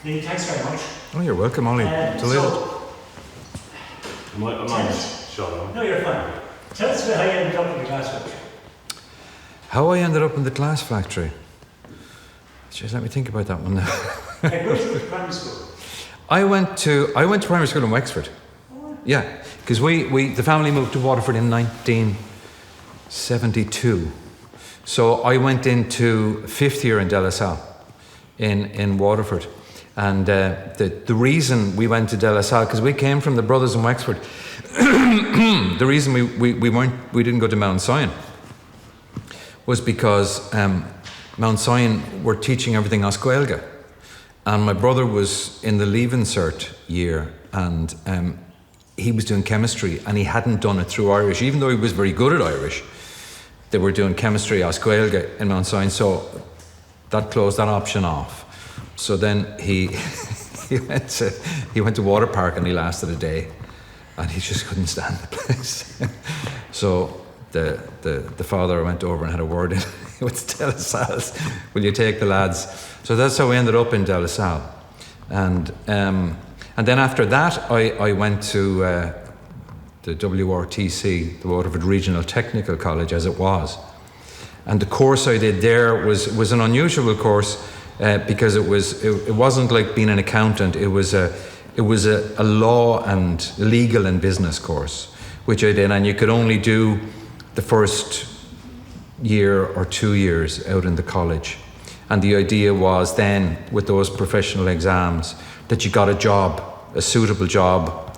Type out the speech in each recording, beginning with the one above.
Lee, thanks very much. Oh, you're welcome, Ollie. Delighted. Am I Sean? No, you're fine. Tell us about how you ended up in the glass factory. How I ended up in the glass factory? Just let me think about that one now. Where did you go to primary school? I went to primary school in Wexford. Oh. Yeah, because the family moved to Waterford in 1972. So I went into fifth year in De La Salle in Waterford. And the reason we went to De La Salle, because we came from the brothers in Wexford, the reason we didn't go to Mount Sion was because Mount Sion were teaching everything as Gaeilge. And my brother was in the Leaving Cert year, and he was doing chemistry, and he hadn't done it through Irish, even though he was very good at Irish. They were doing chemistry as Gaeilge in Mount Sion, so that closed that option off. So then he went to Water Park, and he lasted a day, and he just couldn't stand the place. So the father went over and had a word with De La Salle. Will you take the lads? So that's how we ended up in De La Salle. And then after that, I went to the WRTC, the Waterford Regional Technical College, as it was. And the course I did there was an unusual course because it wasn't like being an accountant. It was a law and legal and business course, which I did, and you could only do the first year or 2 years out in the college. And the idea was then, with those professional exams, that you got a job, a suitable job,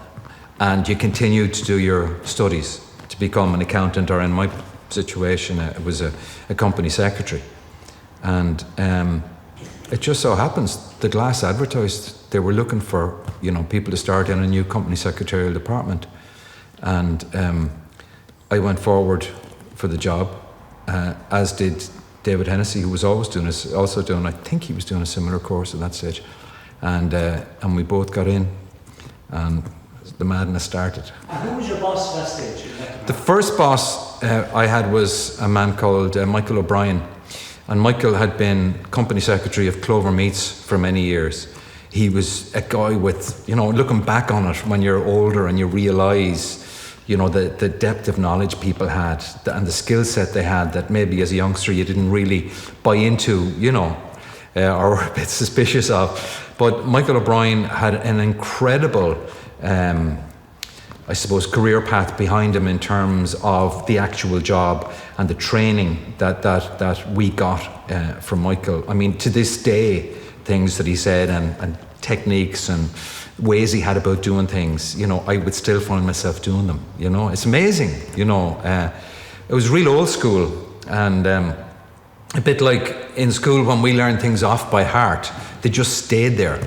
and you continued to do your studies to become an accountant, or in my situation, it was a company secretary. And it just so happens the Glass advertised they were looking for people to start in a new company secretarial department, and I went forward for the job, as did David Hennessy, who was I think he was doing a similar course at that stage, and we both got in, and the madness started. And who was your boss at that stage? The first boss I had was a man called Michael O'Brien, and Michael had been company secretary of Clover Meats for many years. He was a guy with, looking back on it when you're older and you realise, the depth of knowledge people had and the skill set they had that maybe as a youngster you didn't really buy into, or were a bit suspicious of. But Michael O'Brien had an incredible, career path behind him in terms of the actual job and the training that we got from Michael. I mean, to this day, things that he said and techniques and ways he had about doing things, I would still find myself doing them. It's amazing. It was real old school, and a bit like in school when we learned things off by heart, they just stayed there.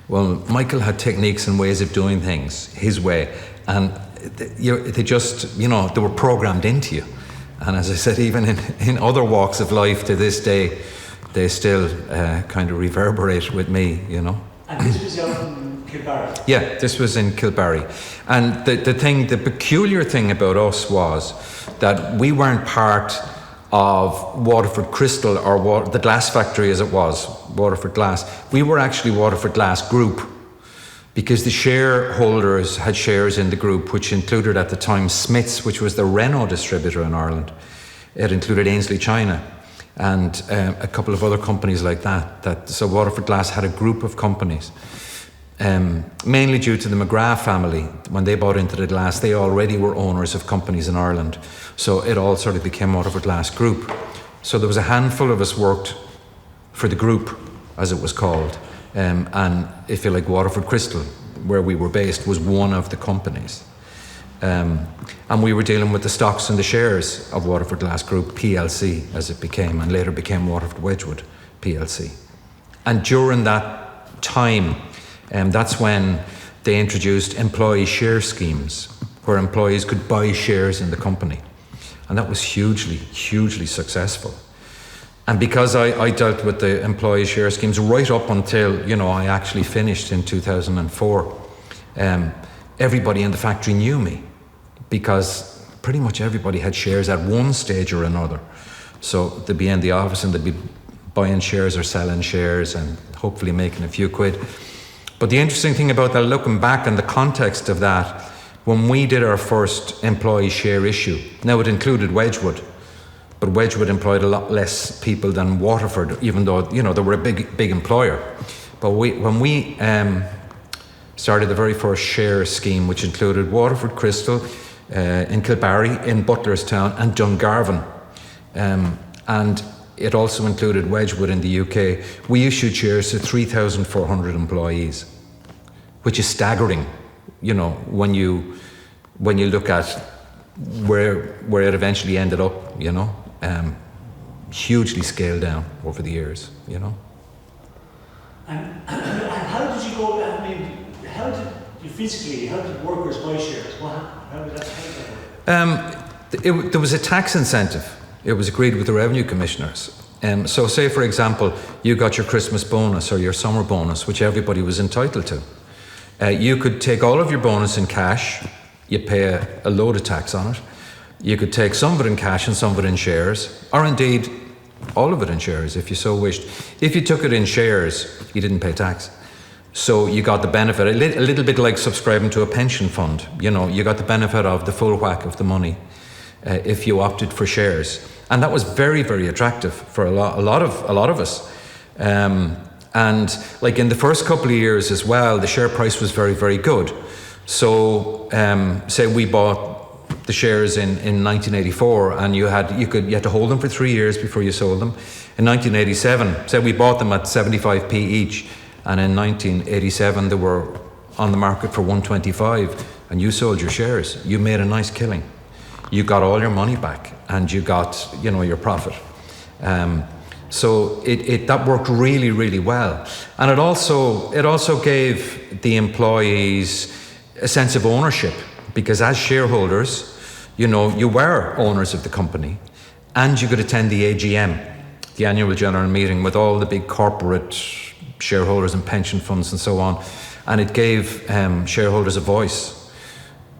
Well, Michael had techniques and ways of doing things his way, and they just, they were programmed into you. And as I said, even in other walks of life to this day, they still kind of reverberate with me, And this was out in Kilbarry? Yeah, this was in Kilbarry. And the peculiar thing about us was that we weren't part of Waterford Crystal or the glass factory as it was, Waterford Glass. We were actually Waterford Glass Group, because the shareholders had shares in the group, which included at the time Smiths, which was the Renault distributor in Ireland. It included Ainsley China and a couple of other companies like that. So Waterford Glass had a group of companies, mainly due to the McGrath family. When they bought into the glass, they already were owners of companies in Ireland. So it all sort of became Waterford Glass Group. So there was a handful of us worked for the group, as it was called. And if you like, Waterford Crystal, where we were based, was one of the companies. And we were dealing with the stocks and the shares of Waterford Glass Group PLC, as it became, and later became Waterford Wedgwood PLC. And during that time, that's when they introduced employee share schemes, where employees could buy shares in the company. And that was hugely, hugely successful. And because I dealt with the employee share schemes right up until, I actually finished in 2004, everybody in the factory knew me, because pretty much everybody had shares at one stage or another. So they'd be in the office and they'd be buying shares or selling shares and hopefully making a few quid. But the interesting thing about that, looking back in the context of that, when we did our first employee share issue, now it included Wedgwood, but Wedgwood employed a lot less people than Waterford, even though, they were a big employer. But when we started the very first share scheme, which included Waterford Crystal, in Kilbarry, in Butlerstown and Dungarvan, and it also included Wedgwood in the UK. We issued shares to 3,400 employees, which is staggering, when you look at where it eventually ended up, hugely scaled down over the years, And how did you go? I mean, how did workers buy shares? How did that work? There was a tax incentive. It was agreed with the revenue commissioners. So say, for example, you got your Christmas bonus or your summer bonus, which everybody was entitled to. You could take all of your bonus in cash. You pay a load of tax on it. You could take some of it in cash and some of it in shares, or indeed all of it in shares if you so wished. If you took it in shares, you didn't pay tax. So you got the benefit, a little bit like subscribing to a pension fund. You got the benefit of the full whack of the money if you opted for shares. And that was very, very attractive for a lot of us. And like in the first couple of years as well, the share price was very, very good. So say we bought the shares in 1984 and you had to hold them for 3 years before you sold them. In 1987, say we bought them at 75p each, and in 1987 they were on the market for 125, and you sold your shares. You made a nice killing. You got all your money back and you got, your profit. So that worked really, really well. And it also gave the employees a sense of ownership, because as shareholders, you were owners of the company, and you could attend the AGM, the annual general meeting, with all the big corporate shareholders and pension funds and so on. And it gave shareholders a voice.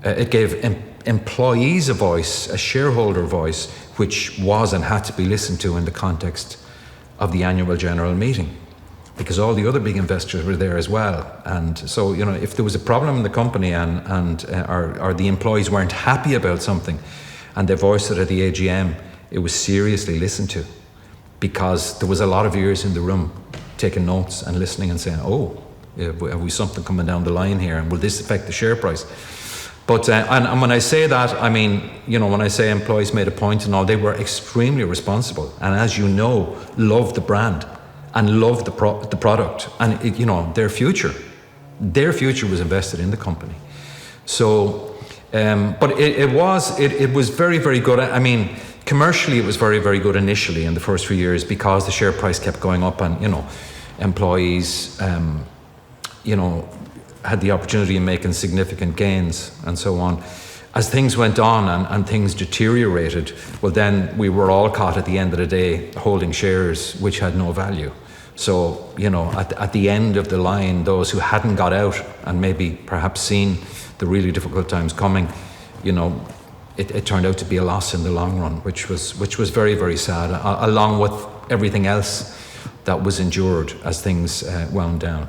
It gave employees a voice, a shareholder voice, which was and had to be listened to in the context of the annual general meeting, because all the other big investors were there as well. And so, if there was a problem in the company or the employees weren't happy about something and they voiced it at the AGM, it was seriously listened to, because there was a lot of ears in the room taking notes and listening and saying, have we something coming down the line here, and will this affect the share price? But and when I say that, I mean, when I say employees made a point and all, they were extremely responsible, and as you know, loved the brand and loved the product, and their future was invested in the company. So, but it was very, very good. I mean, commercially, it was very, very good initially in the first few years, because the share price kept going up, and employees, had the opportunity of making significant gains and so on. As things went on and things deteriorated, well, then we were all caught at the end of the day holding shares which had no value. So, at the end of the line, those who hadn't got out and maybe perhaps seen the really difficult times coming, it turned out to be a loss in the long run, which was very, very sad, along with everything else that was endured as things wound down,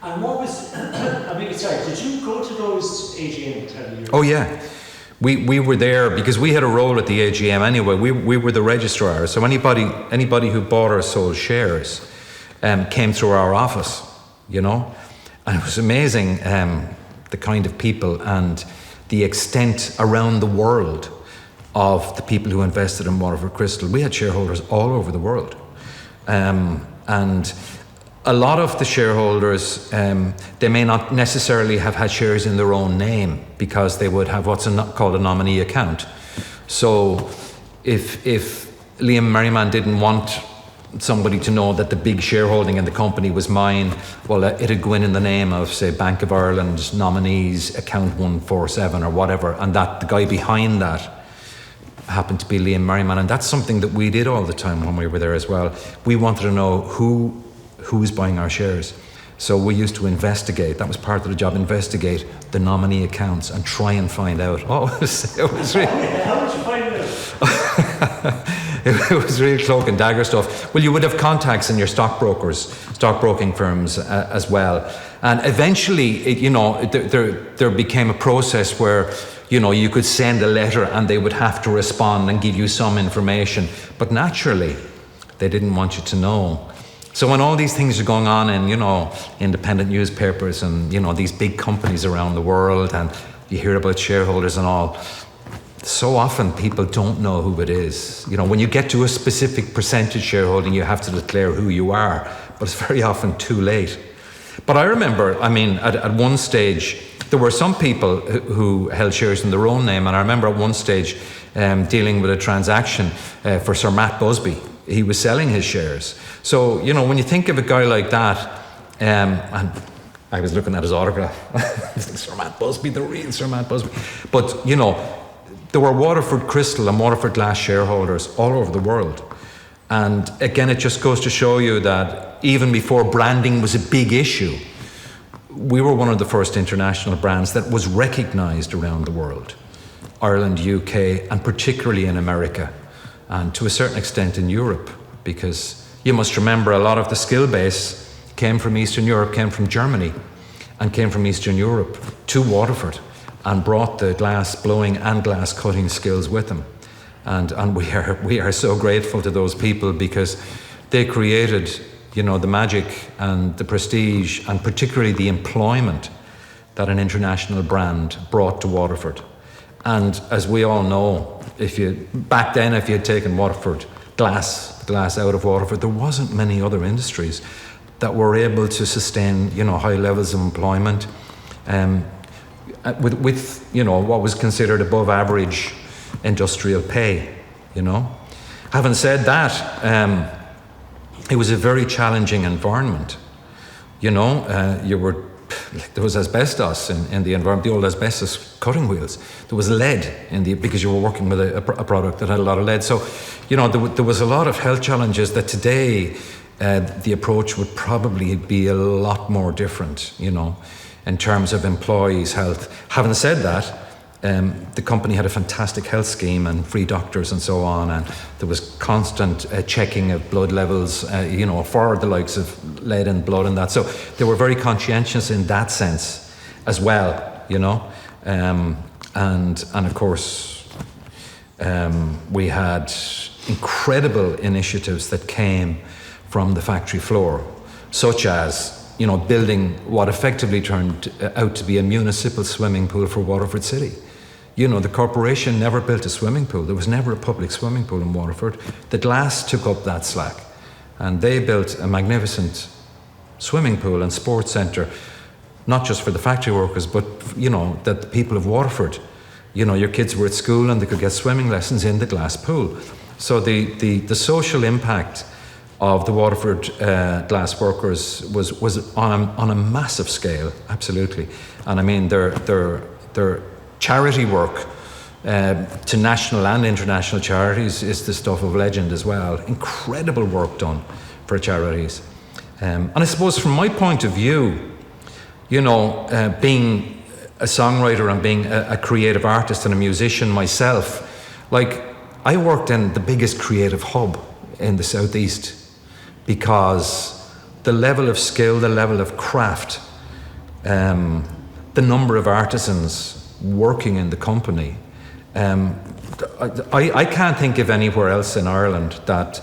And what was, did you go to those AGMs every year? Oh yeah, we were there because we had a role at the AGM anyway. We were the registrar, so anybody who bought or sold shares came through our office, and it was amazing the kind of people and the extent around the world of the people who invested in Waterford Crystal. We had shareholders all over the world, and a lot of the shareholders, they may not necessarily have had shares in their own name, because they would have what's called a nominee account. So if Liam Merriman didn't want somebody to know that the big shareholding in the company was mine, well, it'd go in the name of, say, Bank of Ireland nominees account 147 or whatever, and that the guy behind that happened to be Liam Merriman. And that's something that we did all the time when we were there as well. We wanted to know who's buying our shares. So we used to investigate. That was part of the job, investigate the nominee accounts and try and find out. It was really... How did you find it was real cloak and dagger stuff. Well, you would have contacts in your stockbroking firms as well. And eventually, there became a process where, you could send a letter and they would have to respond and give you some information. But naturally, they didn't want you to know. So when all these things are going on in, independent newspapers and, these big companies around the world, and you hear about shareholders and all, so often people don't know who it is. When you get to a specific percentage shareholding, you have to declare who you are, but it's very often too late. But I remember, at one stage, there were some people who held shares in their own name, and I remember at one stage dealing with a transaction for Sir Matt Busby. He was selling his shares. So, when you think of a guy like that, and I was looking at his autograph, Sir Matt Busby, the real Sir Matt Busby. But, there were Waterford Crystal and Waterford Glass shareholders all over the world. And again, it just goes to show you that even before branding was a big issue, we were one of the first international brands that was recognised around the world. Ireland, UK, and particularly in America, and to a certain extent in Europe, because you must remember a lot of the skill base came from Eastern Europe, came from Germany, and came from Eastern Europe to Waterford, and brought the glass blowing and glass cutting skills with them. And we are so grateful to those people, because they created, the magic and the prestige and particularly the employment that an international brand brought to Waterford. And as we all know, back then, if you had taken Waterford glass out of Waterford, there wasn't many other industries that were able to sustain, high levels of employment, with what was considered above average industrial pay. Having said that, it was a very challenging environment. There was asbestos in the environment, the old asbestos cutting wheels. There was lead because you were working with a product that had a lot of lead. So, there was a lot of health challenges that today the approach would probably be a lot more different, in terms of employees' health. Having said that, the company had a fantastic health scheme and free doctors and so on, and there was constant checking of blood levels, for the likes of lead in blood and that. So they were very conscientious in that sense as well, and of course we had incredible initiatives that came from the factory floor, such as building what effectively turned out to be a municipal swimming pool for Waterford City. The corporation never built a swimming pool. There was never a public swimming pool in Waterford. The glass took up that slack, and they built a magnificent swimming pool and sports centre, not just for the factory workers, but, that the people of Waterford, your kids were at school and they could get swimming lessons in the glass pool. So the social impact of the Waterford glass workers was on a massive scale, absolutely. And their charity work to national and international charities is the stuff of legend as well. Incredible work done for charities. And I suppose from my point of view, being a songwriter and being a creative artist and a musician myself, I worked in the biggest creative hub in the southeast, because the level of skill, the level of craft, the number of artisans working in the company, I can't think of anywhere else in Ireland that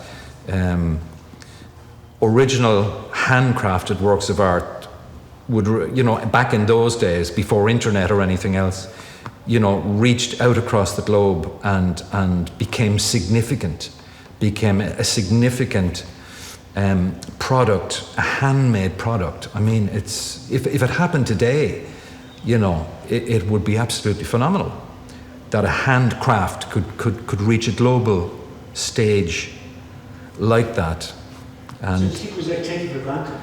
original handcrafted works of art would, back in those days, before internet or anything else, reached out across the globe and became significant, became a significant product, a handmade product. If it happened today, it would be absolutely phenomenal that a handcraft could reach a global stage like that. And so you think it was taken for granted?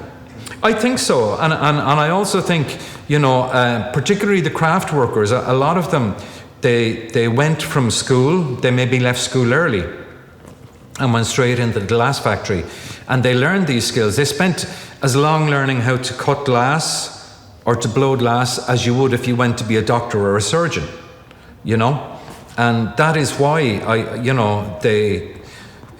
I think so, and I also think, particularly the craft workers, a lot of them, they went from school, they maybe left school early and went straight into the glass factory, and they learned these skills. They spent as long learning how to cut glass or to blow glass as you would if you went to be a doctor or a surgeon, and that is why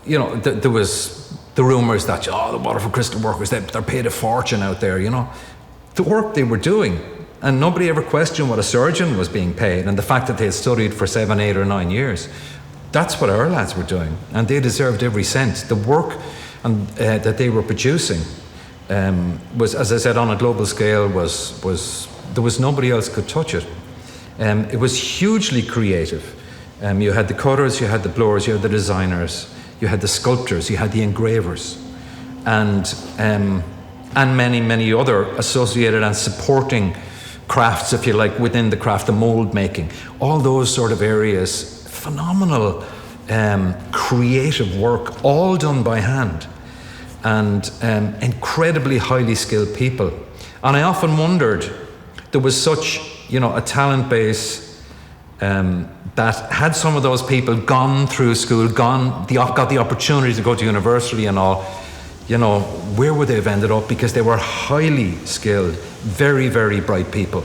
there was the rumours that, the Waterford Crystal workers, they're paid a fortune out there, The work they were doing, and nobody ever questioned what a surgeon was being paid, and the fact that they had studied for 7, 8 or 9 years. That's what our lads were doing, and they deserved every cent. The work that they were producing was, as I said, on a global scale, was there was nobody else could touch it. It was hugely creative. You had the cutters, you had the blowers, you had the designers, you had the sculptors, you had the engravers, and many, many other associated and supporting crafts, if you like, within the craft, the mould making, all those sort of areas, phenomenal creative work, all done by hand, and incredibly highly skilled people. And I often wondered, there was such, a talent base that had some of those people gone through school, got the opportunity to go to university and all, where would they have ended up? Because they were highly skilled, very, very bright people,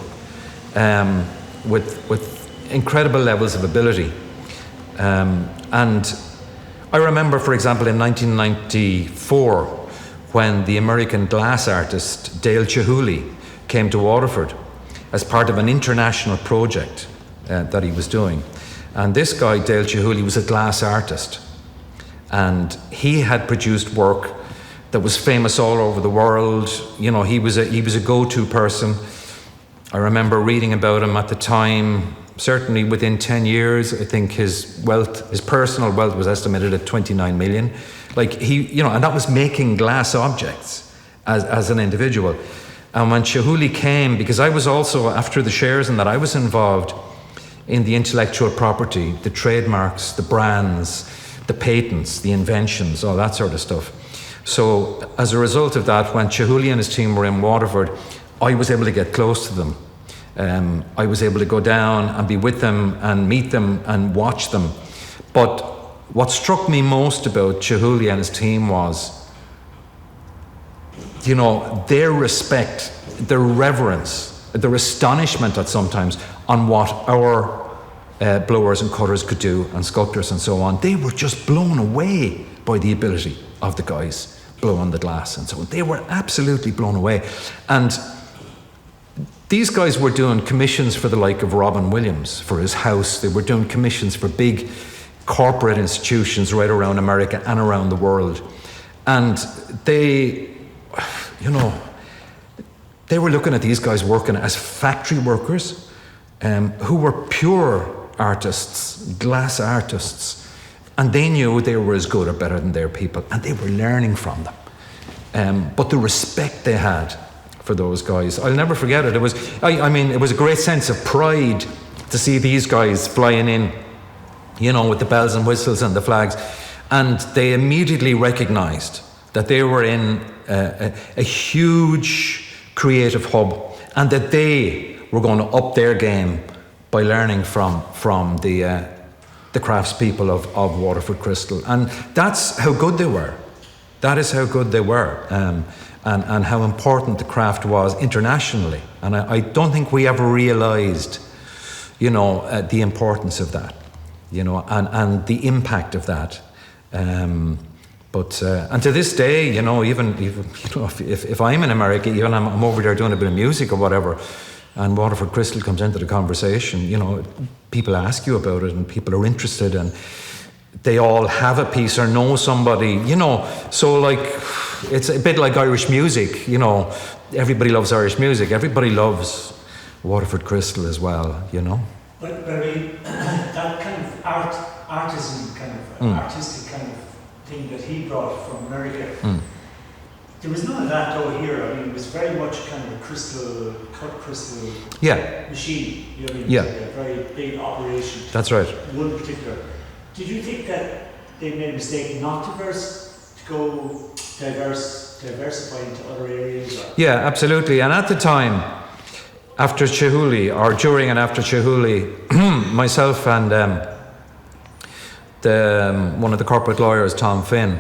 with incredible levels of ability. And I remember, for example, in 1994, when the American glass artist Dale Chihuly came to Waterford as part of an international project that he was doing. And this guy, Dale Chihuly, was a glass artist. And he had produced work that was famous all over the world. He was a go-to person. I remember reading about him at the time. Certainly within 10 years, I think his personal wealth was estimated at 29 million. And that was making glass objects as an individual. And when Chihuly came, because I was also, after the shares and that, I was involved in the intellectual property, the trademarks, the brands, the patents, the inventions, all that sort of stuff. So as a result of that, when Chihuly and his team were in Waterford, I was able to get close to them. I was able to go down and be with them and meet them and watch them. But what struck me most about Chihuly and his team was, their respect, their reverence, their astonishment at sometimes on what our blowers and cutters could do, and sculptors and so on. They were just blown away by the ability of the guys blowing the glass and so on. They were absolutely blown away. And these guys were doing commissions for the like of Robin Williams, for his house. They were doing commissions for big corporate institutions right around America and around the world. And they were looking at these guys working as factory workers who were pure artists, glass artists. And they knew they were as good or better than their people, and they were learning from them. But the respect they had for those guys, I'll never forget it. It was a great sense of pride to see these guys flying in, with the bells and whistles and the flags. And they immediately recognized that they were in a huge creative hub, and that they were going to up their game by learning from the craftspeople of Waterford Crystal. And that's how good they were. That is how good they were, and how important the craft was internationally. And I don't think we ever realised, the importance of that, and the impact of that. But to this day, even if I'm in America, even I'm over there doing a bit of music or whatever, and Waterford Crystal comes into the conversation, people ask you about it, and people are interested, and they all have a piece or know somebody, so it's a bit like Irish music, everybody loves Irish music, everybody loves Waterford Crystal as well, But I mean, that kind of artisan kind of, artistic kind of thing that he brought from America, there was none of that though here. I mean, it was very much kind of a cut crystal machine. Yeah. A very big operation. That's right. One particular. Did you think that they made a mistake not to go diversify into other areas? Or? Yeah, absolutely. And at the time, after Chihuly, or during and after Chihuly, myself and one of the corporate lawyers, Tom Finn,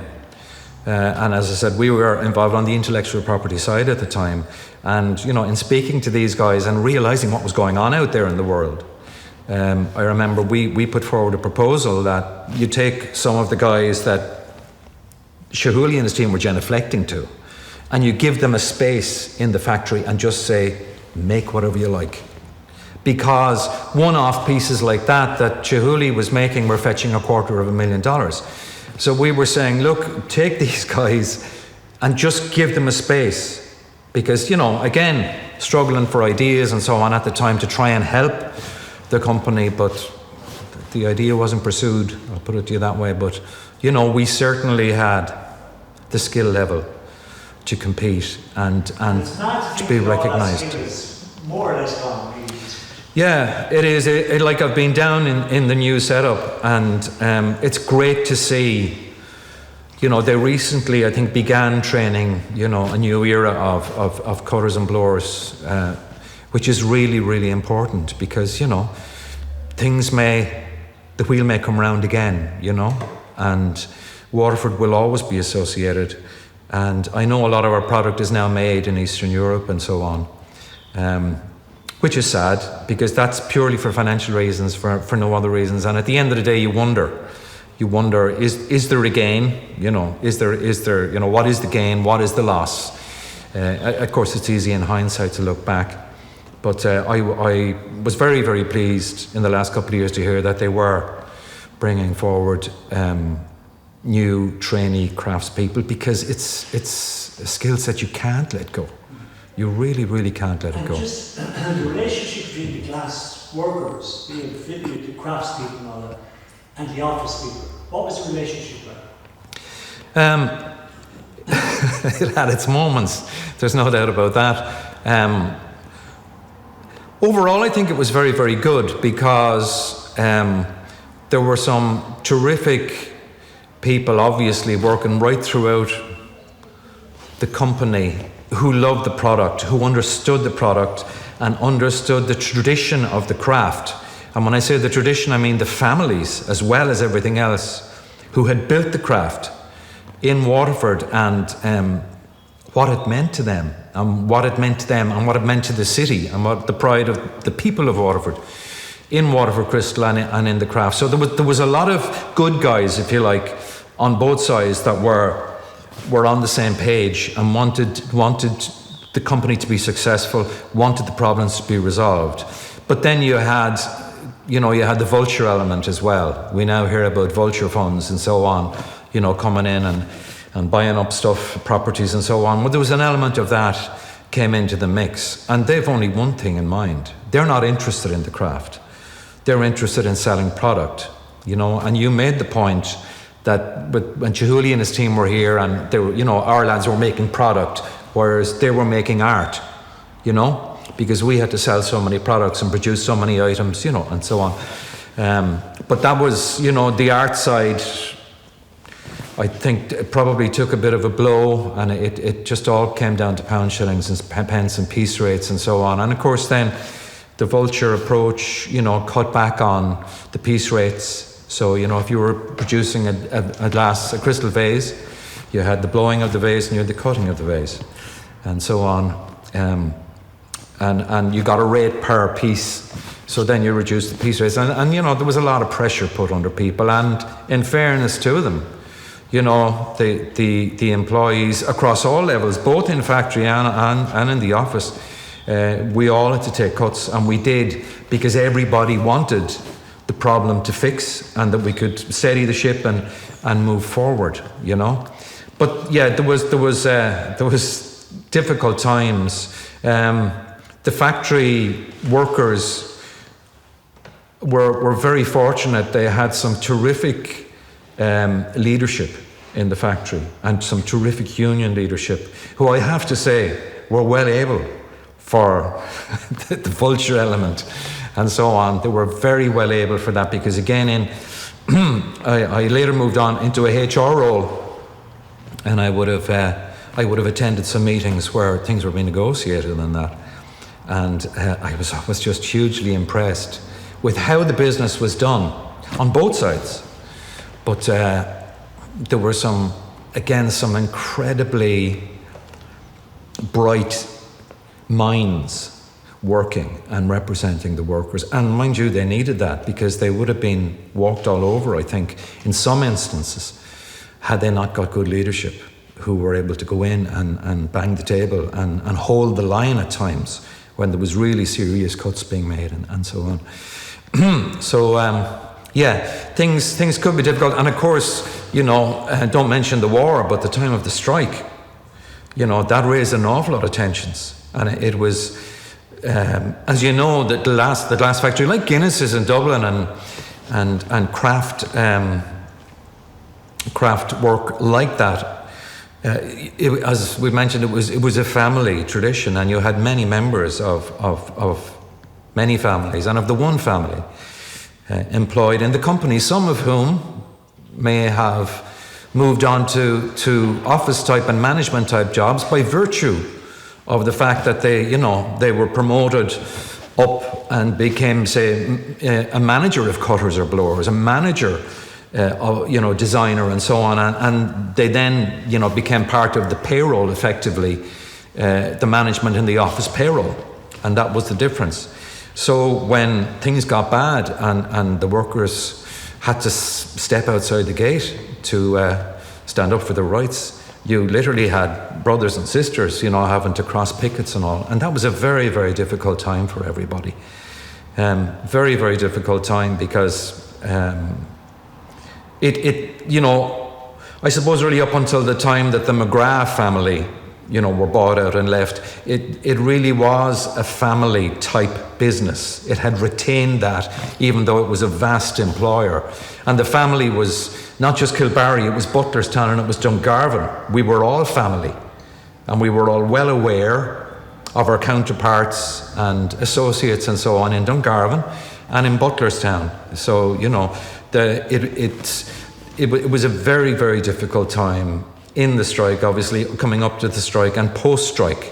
and as I said, we were involved on the intellectual property side at the time. And, in speaking to these guys and realising what was going on out there in the world, I remember we put forward a proposal that you take some of the guys that Shahuli and his team were genuflecting to. And you give them a space in the factory and just say, make whatever you like. Because one-off pieces like that Shahuli was making were fetching $250,000. So we were saying, look, take these guys and just give them a space. Because, again, struggling for ideas and so on at the time to try and help the company, but the idea wasn't pursued, I'll put it to you that way. But, we certainly had the skill level to compete and to be recognised. More or less gone. Yeah, it is. Like I've been down in the new setup, and it's great to see. They recently, I think, began training. A new era of cutters and blowers, which is really, really important because the wheel may come round again. And Waterford will always be associated. And I know a lot of our product is now made in Eastern Europe and so on. Which is sad because that's purely for financial reasons, for no other reasons. And at the end of the day, you wonder, is there a gain? Is there, what is the gain? What is the loss? Of course, it's easy in hindsight to look back. But I was very, very pleased in the last couple of years to hear that they were bringing forward new trainee craftspeople because it's a skill set you can't let go. You really, really can't let it go. Just the relationship between the glass workers, the craftspeople and all that, and the office people, what was the relationship like? It had its moments, there's no doubt about that. Overall, I think it was very, very good because there were some terrific people obviously working right throughout the company who loved the product, who understood the product and understood the tradition of the craft. And when I say the tradition, I mean the families as well as everything else who had built the craft in Waterford and what it meant to them and what it meant to them and what it meant to the city and what the pride of the people of Waterford in Waterford Crystal and in the craft. So there was a lot of good guys, if you like, on both sides that were on the same page and wanted the company to be successful, wanted the problems to be resolved. But then you had the vulture element as well. We now hear about vulture funds and so on, coming in and buying up stuff, properties and so on. Well, there was an element of that came into the mix. And they've only one thing in mind. They're not interested in the craft. They're interested in selling product, and you made the point that when Shahuli and his team were here and they were, our lads were making product, whereas they were making art, because we had to sell so many products and produce so many items, and so on. But that was, the art side, I think it probably took a bit of a blow and it just all came down to pound shillings and pence and piece rates and so on. And of course then the vulture approach, cut back on the piece rates. So, if you were producing a crystal vase, you had the blowing of the vase and you had the cutting of the vase and so on. And you got a rate per piece. So then you reduced the piece rates. And there was a lot of pressure put under people. And in fairness to them, the employees across all levels, both in factory and in the office, we all had to take cuts. And we did because everybody wanted the problem to fix and that we could steady the ship and move forward, But yeah, there was difficult times. The factory workers were very fortunate. They had some terrific leadership in the factory and some terrific union leadership who I have to say were well able for the vulture element and so on. They were very well able for that because again I later moved on into a HR role and I would have attended some meetings where things were being negotiated and that, and I was just hugely impressed with how the business was done on both sides. But there were some incredibly bright minds working and representing the workers. And mind you, they needed that because they would have been walked all over, I think, in some instances. had they not got good leadership who were able to go in and bang the table and hold the line at times when there was really serious cuts being made and so on. So, things could be difficult. And of course, don't mention the war, but the time of the strike, that raised an awful lot of tensions. And it was, as you know, the glass factory, like Guinness is in Dublin and craft work like that. As we mentioned, it was a family tradition, and you had many members of many families, and of the one family employed in the company, some of whom may have moved on to office type and management type jobs by virtue of the fact that they were promoted up and became, say, a manager of cutters or blowers, a manager, designer and so on, and they then, became part of the payroll, effectively, the management in the office payroll, and that was the difference. So when things got bad and the workers had to step outside the gate to stand up for their rights, you literally had brothers and sisters, having to cross pickets and all, and that was a very, very difficult time for everybody. Very, very difficult time because I suppose really up until the time that the McGrath family, were bought out and left, it really was a family type business. It had retained that, even though it was a vast employer. And the family was not just Kilbarry, it was Butlerstown and it was Dungarvan. We were all family, and we were all well aware of our counterparts and associates and so on in Dungarvan and in Butlerstown. So, it was a very, very difficult time in the strike, obviously, coming up to the strike and post-strike.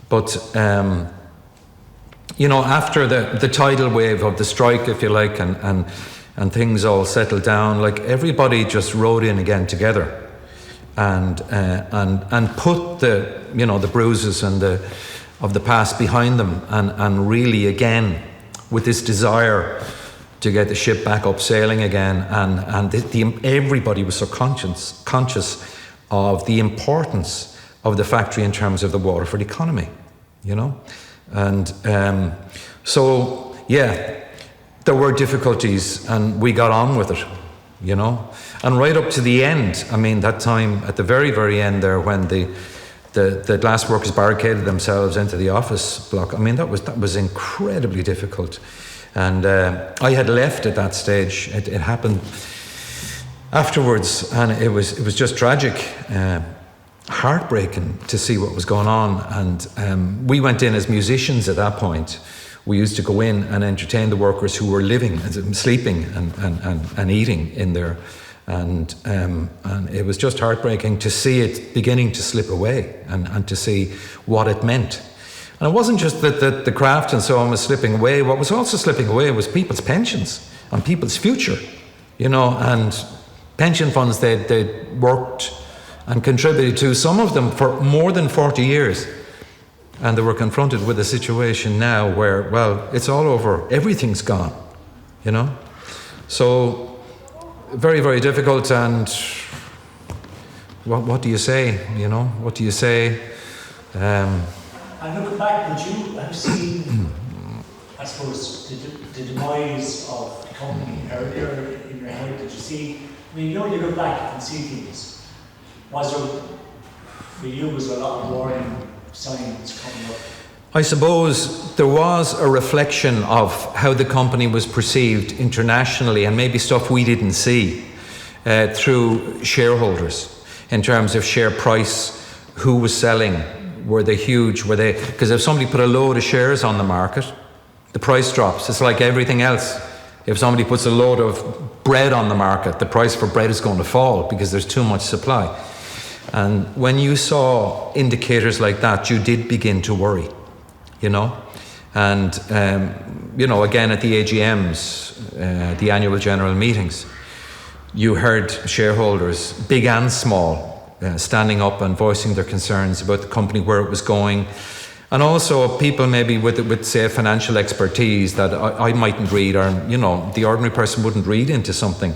But, after the tidal wave of the strike, if you like, and things all settled down, like everybody just rode in again together and put the bruises and of the past behind them and really again with this desire to get the ship back up sailing again, and everybody was so conscious of the importance of the factory in terms of the Waterford economy, and there were difficulties, and we got on with it, and right up to the end. I mean, that time at the very, very end there, when the glass workers barricaded themselves into the office block. I mean, that was incredibly difficult. And I had left at that stage. It happened afterwards, and it was just tragic, heartbreaking to see what was going on. And we went in as musicians at that point. We used to go in and entertain the workers who were living and sleeping and eating in there. And it was just heartbreaking to see it beginning to slip away and to see what it meant. And it wasn't just that the craft and so on was slipping away. What was also slipping away was people's pensions and people's future, and pension funds they'd worked and contributed to, some of them for more than 40 years. And they were confronted with a situation now where, well, it's all over. Everything's gone, So very, very difficult. And what do you say, What do you say? And looking back, would you have seen, I suppose, the demise of the company earlier in your head? Did you see, you look back and see things. Was there, for you, was a lot of warning signs coming up? I suppose there was a reflection of how the company was perceived internationally, and maybe stuff we didn't see through shareholders in terms of share price, who was selling. Were they huge? Because if somebody put a load of shares on the market, the price drops. It's like everything else. If somebody puts a load of bread on the market, the price for bread is going to fall because there's too much supply. And when you saw indicators like that, you did begin to worry, And, again at the AGMs, the annual general meetings, you heard shareholders, big and small, standing up and voicing their concerns about the company, where it was going, and also people maybe with say financial expertise that I mightn't read, or the ordinary person wouldn't read into something,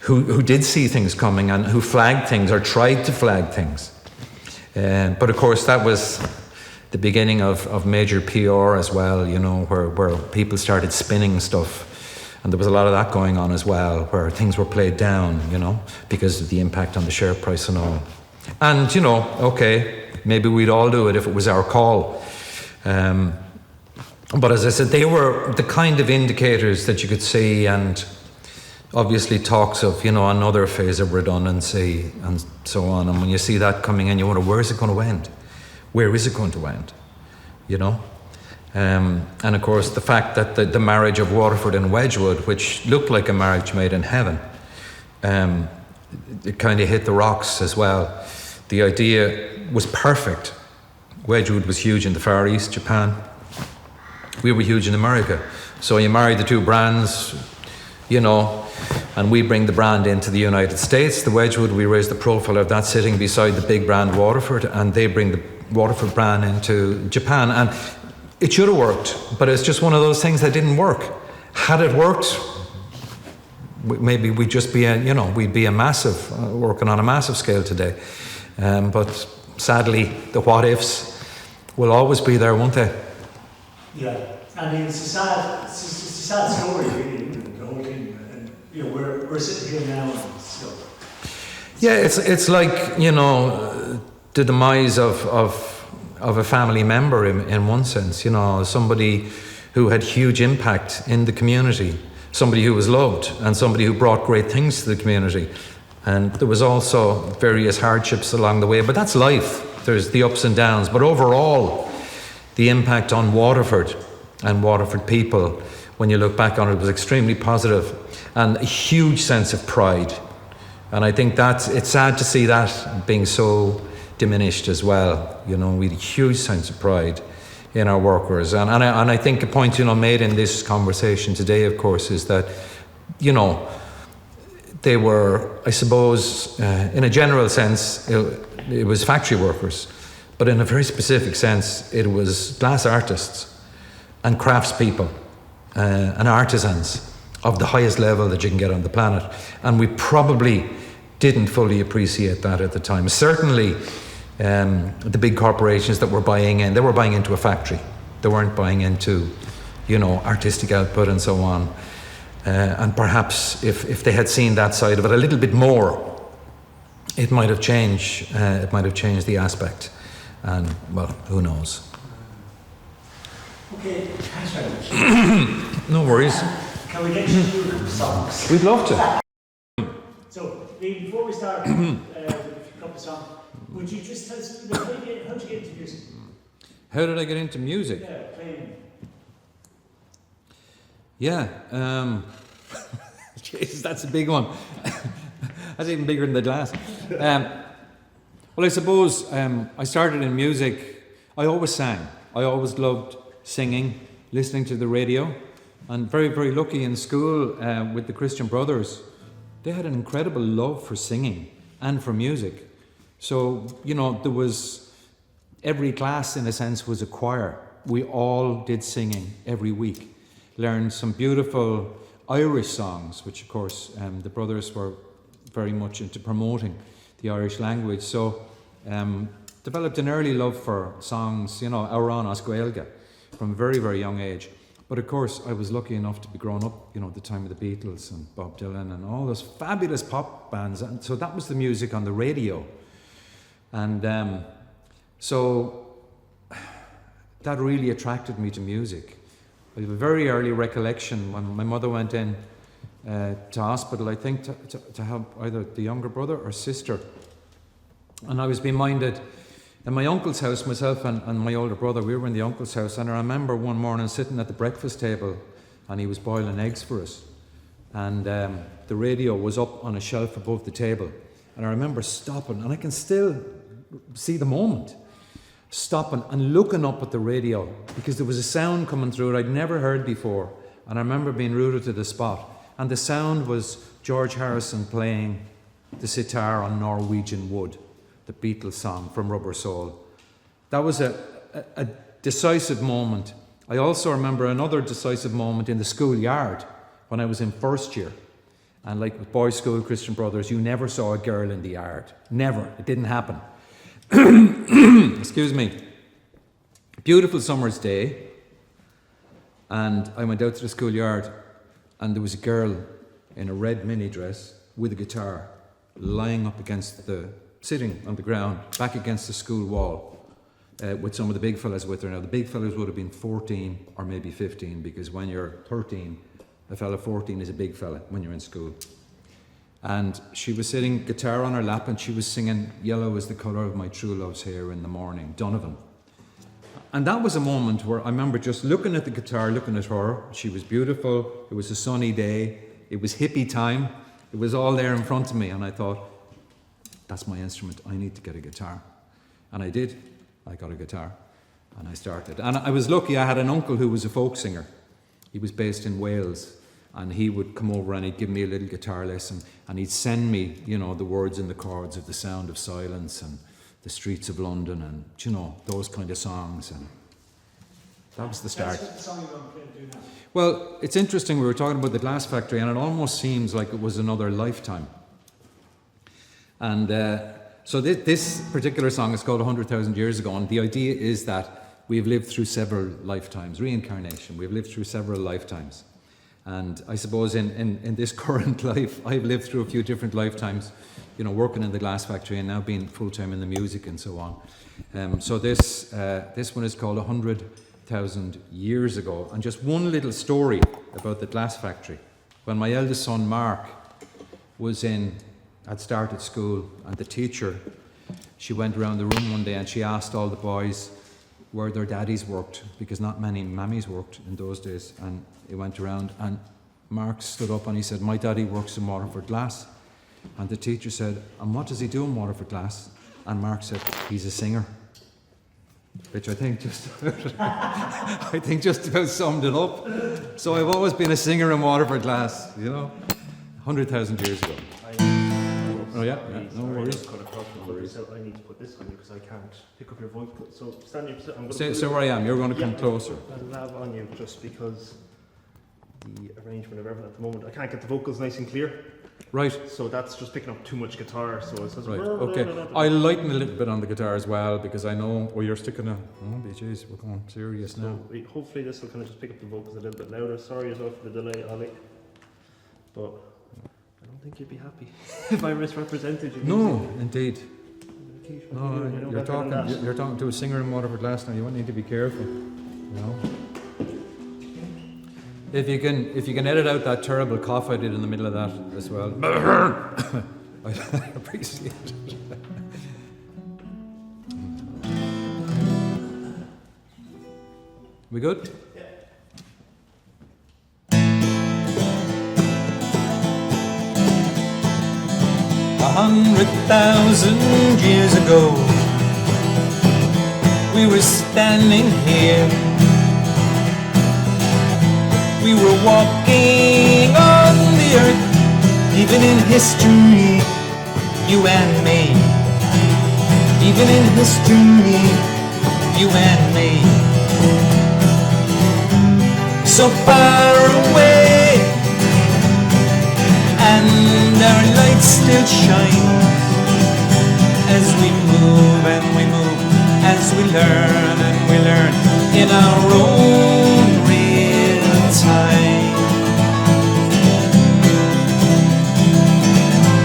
who did see things coming and who flagged things or tried to flag things. But of course, that was the beginning of major PR as well, you know, where people started spinning stuff. And there was a lot of that going on as well, where things were played down, you know, because of the impact on the share price and all. And, you know, okay, maybe we'd all do it if it was our call. But as I said, they were the kind of indicators that you could see, and obviously talks of, you know, another phase of redundancy and so on. And when you see that coming in, you wonder, where is it going to end? Where is it going to end? You know? And of course, the fact that the marriage of Waterford and Wedgwood, which looked like a marriage made in heaven, it kind of hit the rocks as well. The idea was perfect. Wedgwood was huge in the Far East, Japan. We were huge in America. So you marry the two brands, you know, and we bring the brand into the United States. The Wedgwood, we raise the profile of that sitting beside the big brand Waterford, and they bring the Waterford brand into Japan. And it should have worked, but it's just one of those things that didn't work. Had it worked, maybe we'd just be we'd be working on a massive scale today. But sadly, the what ifs will always be there, won't they? Yeah, I mean, it's a sad story, really, the whole thing. And, you know, we're sitting here now, and so. Yeah, it's like, you know, the demise of a family member in one sense, you know, somebody who had huge impact in the community, somebody who was loved, and somebody who brought great things to the community. And there was also various hardships along the way, but that's life. There's the ups and downs. But overall, the impact on Waterford and Waterford people, when you look back on it, was extremely positive, and a huge sense of pride. And I think it's sad to see that being so diminished as well. You know, we had a huge sense of pride in our workers. And I think a point, you know, made in this conversation today, of course, is that, you know, they were, I suppose, in a general sense, it was factory workers. But in a very specific sense, it was glass artists and craftspeople and artisans of the highest level that you can get on the planet. And we probably didn't fully appreciate that at the time. Certainly, the big corporations that were buying in, they were buying into a factory. They weren't buying into, you know, artistic output and so on. And perhaps if they had seen that side of it a little bit more, it might have changed the aspect. And, well, who knows? Okay, thanks very much. No worries. Can we get you to do songs? We'd love to. So, before we start with a couple of songs, would you just tell us, how did you get into music? How did I get into music? Yeah, playing. Yeah. Jesus, that's a big one. That's even bigger than the glass. Well, I suppose I started in music. I always sang. I always loved singing, listening to the radio, and very, very lucky in school with the Christian Brothers. They had an incredible love for singing and for music. So, you know, there was, every class in a sense was a choir. We all did singing every week. Learned some beautiful Irish songs, which of course the brothers were very much into promoting the Irish language. So developed an early love for songs, you know, Aran as Gaeilge, from a very, very young age. But of course, I was lucky enough to be growing up, you know, at the time of the Beatles and Bob Dylan and all those fabulous pop bands. And so that was the music on the radio. And so that really attracted me to music. I have a very early recollection when my mother went in to hospital, I think, to help either the younger brother or sister. And I was being minded in my uncle's house, myself and my older brother. We were in the uncle's house, and I remember one morning sitting at the breakfast table, and he was boiling eggs for us. And the radio was up on a shelf above the table. And I remember stopping, and I can still see the moment, stopping and looking up at the radio, because there was a sound coming through it I'd never heard before. And I remember being rooted to the spot. And the sound was George Harrison playing the sitar on Norwegian Wood, the Beatles song from Rubber Soul. That was a decisive moment. I also remember another decisive moment in the schoolyard when I was in first year. And like with boys' school, Christian Brothers, you never saw a girl in the yard. Never. It didn't happen. Excuse me. Beautiful summer's day. And I went out to the schoolyard, and there was a girl in a red mini dress with a guitar lying up sitting on the ground, back against the school wall, with some of the big fellas with her. Now, the big fellas would have been 14 or maybe 15, because when you're 13, a fella 14 is a big fella when you're in school. And she was sitting, guitar on her lap, and she was singing "Yellow is the colour of my true love's hair in the morning," Donovan. And that was a moment where I remember just looking at the guitar, looking at her. She was beautiful. It was a sunny day. It was hippie time. It was all there in front of me. And I thought, that's my instrument. I need to get a guitar. And I did. I got a guitar. And I started. And I was lucky. I had an uncle who was a folk singer. He was based in Wales. And he would come over and he'd give me a little guitar lesson. And he'd send me, the words and the chords of "The Sound of Silence" and "The Streets of London," and those kind of songs, and that was the start. That's what the song you're going to play do now. Well, it's interesting, we were talking about the glass factory, and it almost seems like it was another lifetime. And so this particular song is called 100,000 Years Ago, and the idea is that we've lived through several lifetimes, reincarnation, we've lived through several lifetimes. And I suppose in this current life, I've lived through a few different lifetimes, working in the glass factory and now being full-time in the music and so on. So this one is called 100,000 Years Ago. And just one little story about the glass factory. When my eldest son, Mark, had started school, and the teacher, she went around the room one day and she asked all the boys where their daddies worked, because not many mammies worked in those days. And he went around, and Mark stood up and he said, "My daddy works in Waterford Glass." And the teacher said, "And what does he do in Waterford Glass?" And Mark said, "He's a singer." Which I think just about summed it up. So I've always been a singer in Waterford Glass, 100,000 years ago. Oh yeah, no worries. So I need to put this on you because I can't pick up your voice. So stand up. I'm going So where I am, you're going to come closer. I'll have on you just because the arrangement of everything at the moment, I can't get the vocals nice and clear. Right. So that's just picking up too much guitar. So it says, Right, okay. I'll lighten a little bit on the guitar as well, because I know, you're sticking jeez, we're going serious now. So hopefully this will kind of just pick up the vocals a little bit louder. Sorry as well for the delay, Ollie. But I don't think you'd be happy if I misrepresented you. No, indeed. No, you're talking to a singer in Waterford Glass now. You won't need to be careful. If you can edit out that terrible cough I did in the middle of that as well, I appreciate it. We good? Yeah. 100,000 years ago, we were standing here. We were walking on the earth, even in history, you and me. Even in history, you and me. So far away, and our light still shines as we move and we move, as we learn and we learn in our own real time.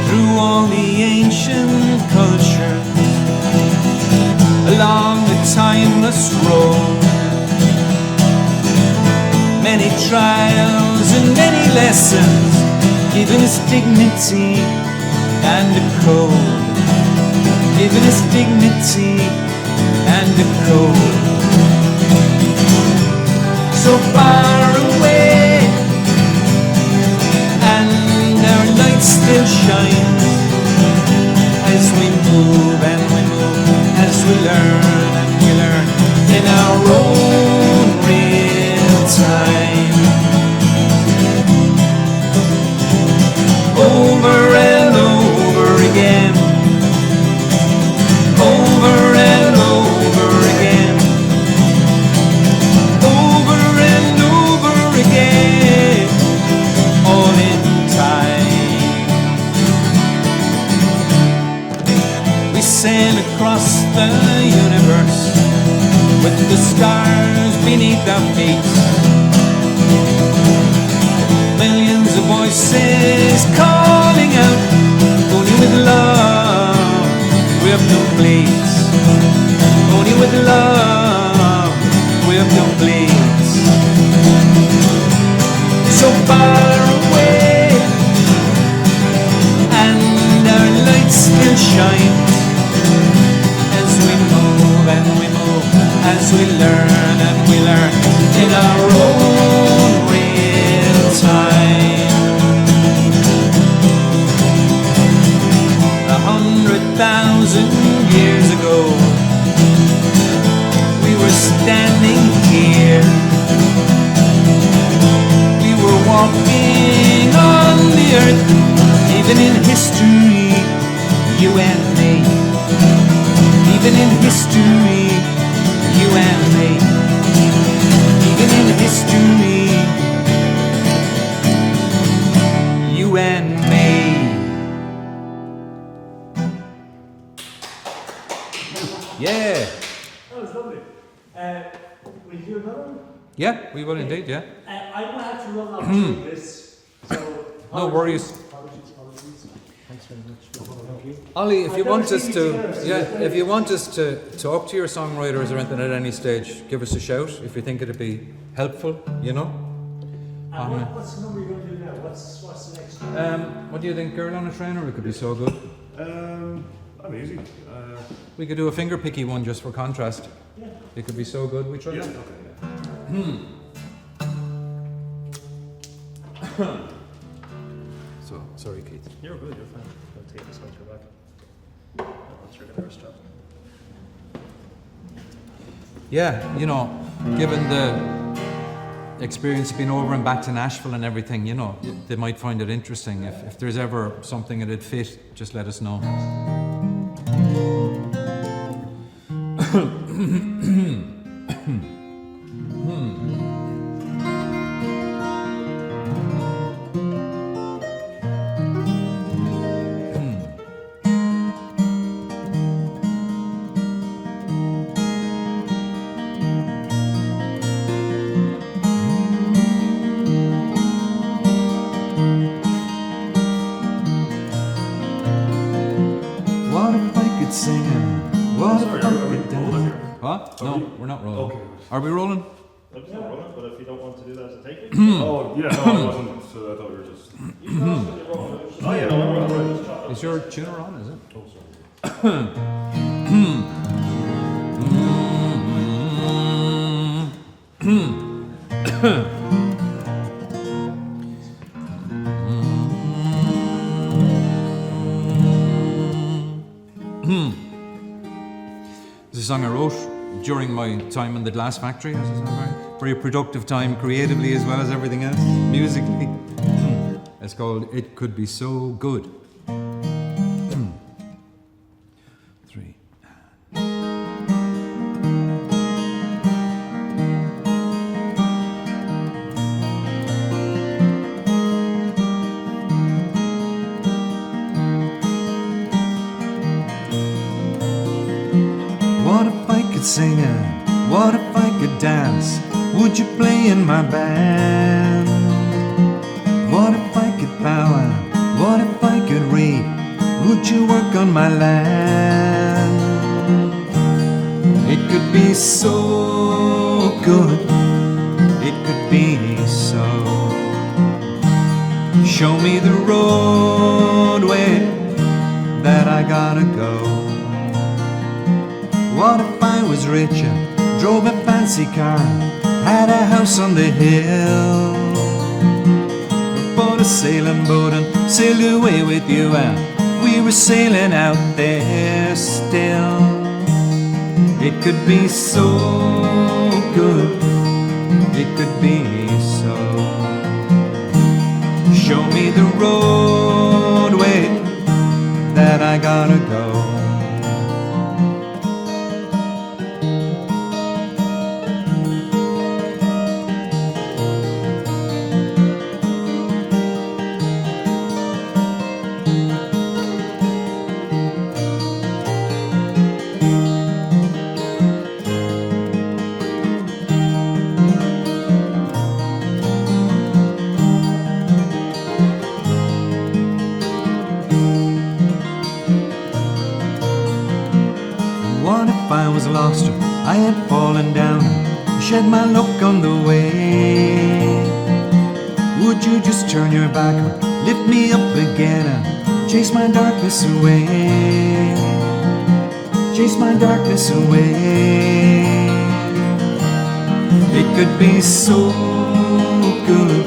Through all the ancient culture, along the timeless road, many trials and many lessons, given us dignity and a code, given us dignity and a code. So far away, and our light still shines as we move and we move, as we learn and we learn in our own real time. Over and over again, over and over again, over and over again, all in time. sail across the universe with the stars beneath our feet. Millions of voices calling out, only with love we're complete. Only with love we're complete. So far away, and our lights still shine as we move and we move, as we learn and we learn in our own real time. 100,000 years ago, we were standing here. We were walking on the earth, even in history, you and me. Even in history, you and me. Even in history, you and me. Yeah. That was lovely. Will you do another one? Yeah, we will indeed, yeah. I will have to run off through this. So No worries. Apologies. Thanks very much. Thank you. Ollie, if you I've want never us seen to, you together, so yeah, it's if you want us to talk to your songwriters or anything at any stage, give us a shout if you think it'd be helpful, you know. And what's the number you're going to do now? What's the next one? What do you think, Girl on a Trainer? It could be so good. I'm easy. We could do a finger picky one just for contrast. Yeah. It could be so good. We try Yeah, that. okay, So sorry, Keith. You're good, you're fine. I'll take this once you're back. Once you're gonna stop. Yeah, you know, given the experience being over and back to Nashville and everything, you know, they might find it interesting. If there's ever something that'd fit, just let us know. What if I could sing it? What Sorry, if I are we could rolling dance? here? What? Are No, we- we're not rolling. Okay. Are we rolling? I'm still rolling, but if you don't want to do that as a take it. Oh, yeah, no, I wasn't, so I thought we were just. Oh yeah, no, I'm rolling. Is your tuner on, is it? Oh, sorry. It's a song I wrote during my time in the glass factory. This is a very productive time creatively as well as everything else, musically. It's called It Could Be So Good. 3. What if I could sing it? What if I could dance? Would you play in my band? What if I could power? What if I could reap? Would you work on my land? It could be so good. It could be so. Show me the roadway that I gotta go. What if I was rich and drove a fancy car, had a house on the hill, bought a sailing boat and sailed away with you, and we were sailing out there still? It could be so good, it could be so. Show me the roadway that I gotta go. I was lost or I had fallen down, shed my luck on the way. Would you just turn your back or lift me up again and chase my darkness away? Chase my darkness away. It could be so good,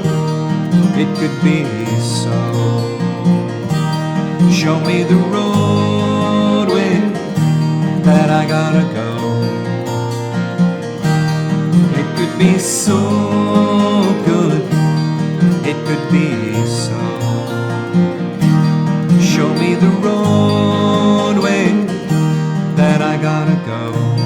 it could be so. Show me the roadway that I gotta go. It could be so good, it could be so. Show me the roadway that I gotta go.